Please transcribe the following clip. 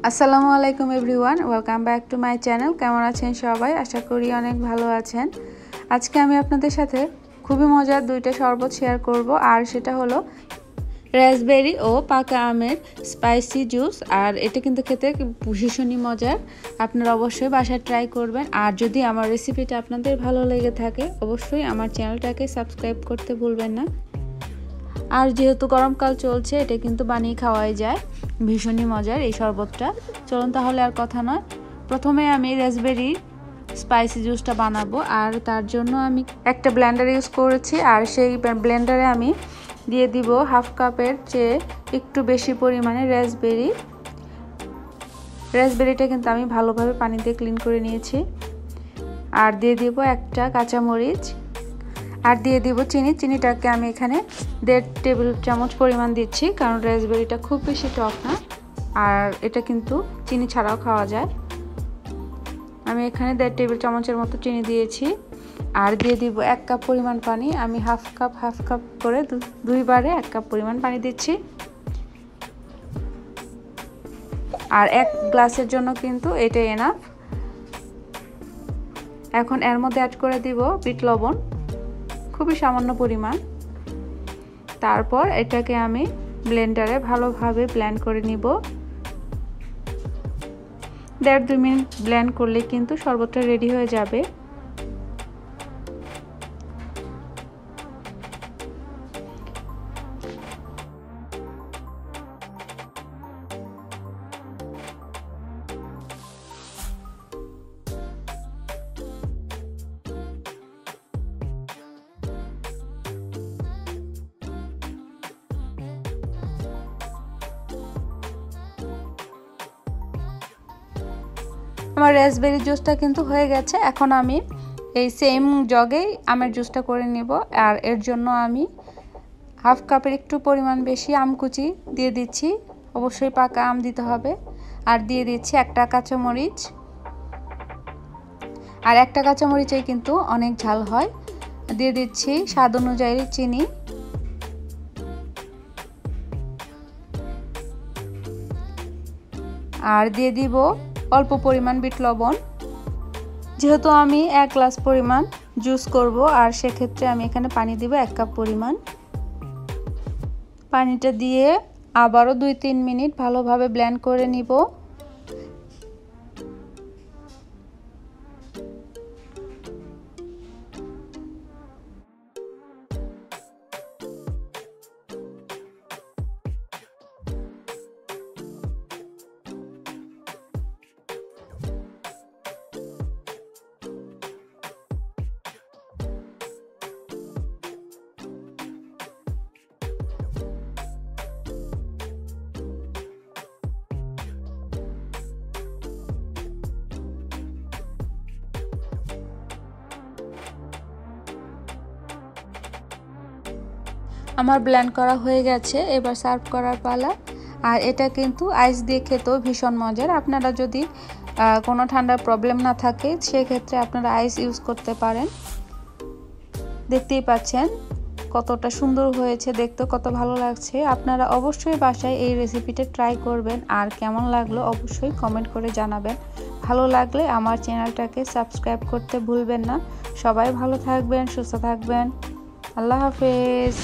আসসালামু আলাইকুম everyone, welcome back to my channel. কেমন আছেন সবাই? আশা করি অনেক ভালো আছেন। আজকে আমি আপনাদের সাথে খুবই মজার দুইটা শরবত শেয়ার করব, আর সেটা হলো রাসবেরি ও পাকা আমের স্পাইসি জুস। আর এটা কিন্তু খেতে ভীষণই মজার, আপনারা অবশ্যই বাসায় ট্রাই করবেন। আর যদি আমার রেসিপিটা আপনাদের ভালো লেগে থাকে অবশ্যই আমার চ্যানেলটাকে সাবস্ক্রাইব করতে ভুলবেন না। আর যেহেতু গরমকাল চলছে, এটা কিন্তু বানিয়ে খাওয়াই যায়, ভীষণই মজার এই শরবতটা। চলুন তাহলে আর কথা নয়, প্রথমে আমি রাসবেরি স্পাইসি জুসটা বানাবো। আর তার জন্য আমি একটা ব্লেন্ডার ইউজ করেছি, আর সেই ব্লেন্ডারে আমি দিয়ে দিব হাফ কাপের চেয়ে একটু বেশি পরিমাণে রাসবেরিটা কিন্তু আমি ভালোভাবে পানি দিয়ে ক্লিন করে নিয়েছি। আর দিয়ে দিব একটা কাঁচামরিচ, আর দিয়ে দিব চিনিটাকে আমি এখানে 1.5 টেবিল চামচ পরিমাণ দিচ্ছি, কারণ রাসবেরিটা খুব বেশি টক না, আর এটা কিন্তু চিনি ছাড়াও খাওয়া যায়। আমি এখানে 1.5 টেবিল চামচের মতো চিনি দিয়েছি। আর দিয়ে দিব 1 কাপ পরিমাণ পানি। আমি হাফ কাপ করে দুইবারে 1 কাপ পরিমাণ পানি দিচ্ছি। আর 1 গ্লাসের জন্য কিন্তু এটা এনাফ। এখন এর মধ্যে অ্যাড করে দিব বিট লবণ, খুবই সামান্য পরিমাণ। তারপর এটাকে আমি ব্লেন্ডারে ভালোভাবে ব্লেন্ড করে নিব। 1.5-2 মিনিট ব্লেন্ড করলে কিন্তু শরবতটা রেডি হয়ে যাবে। আমার রাসবেরি জুসটা কিন্তু হয়ে গেছে। এখন আমি এই সেম জগেই আমের জুসটা করে নেব। আর এর জন্য আমি হাফ কাপের একটু পরিমাণ বেশি আম কুচি দিয়ে দিচ্ছি, অবশ্যই পাকা আম দিতে হবে। আর দিয়ে দিচ্ছি একটা কাঁচামরিচ, আর একটা কাঁচামরিচেই কিন্তু অনেক ঝাল হয়। দিয়ে দিচ্ছি স্বাদ অনুযায়ী চিনি, আর দিয়ে দিব অল্প পরিমাণ বিট লবণ। যেহেতু আমি 1 গ্লাস পরিমাণ জুস করব, আর সেক্ষেত্রে আমি এখানে পানি দিব 1 কাপ পরিমাণ। পানিটা দিয়ে আবারও 2-3 মিনিট ভালোভাবে ব্লেন্ড করে নিব। আমার ব্লেন্ড করা হয়ে গেছে, এবার সার্ভ করার পালা। আর এটা কিন্তু আইস দিয়ে খেতেও ভীষণ মজার। আপনারা যদি কোনো ঠান্ডার প্রবলেম না থাকে সেক্ষেত্রে আপনারা আইস ইউজ করতে পারেন। দেখতেই পাচ্ছেন কতটা সুন্দর হয়েছে, দেখতে কত ভালো লাগছে। আপনারা অবশ্যই বাসায় এই রেসিপিটা ট্রাই করবেন, আর কেমন লাগলো অবশ্যই কমেন্ট করে জানাবেন। ভালো লাগলে আমার চ্যানেলটাকে সাবস্ক্রাইব করতে ভুলবেন না। সবাই ভালো থাকবেন, সুস্থ থাকবেন। আল্লাহ হাফেজ।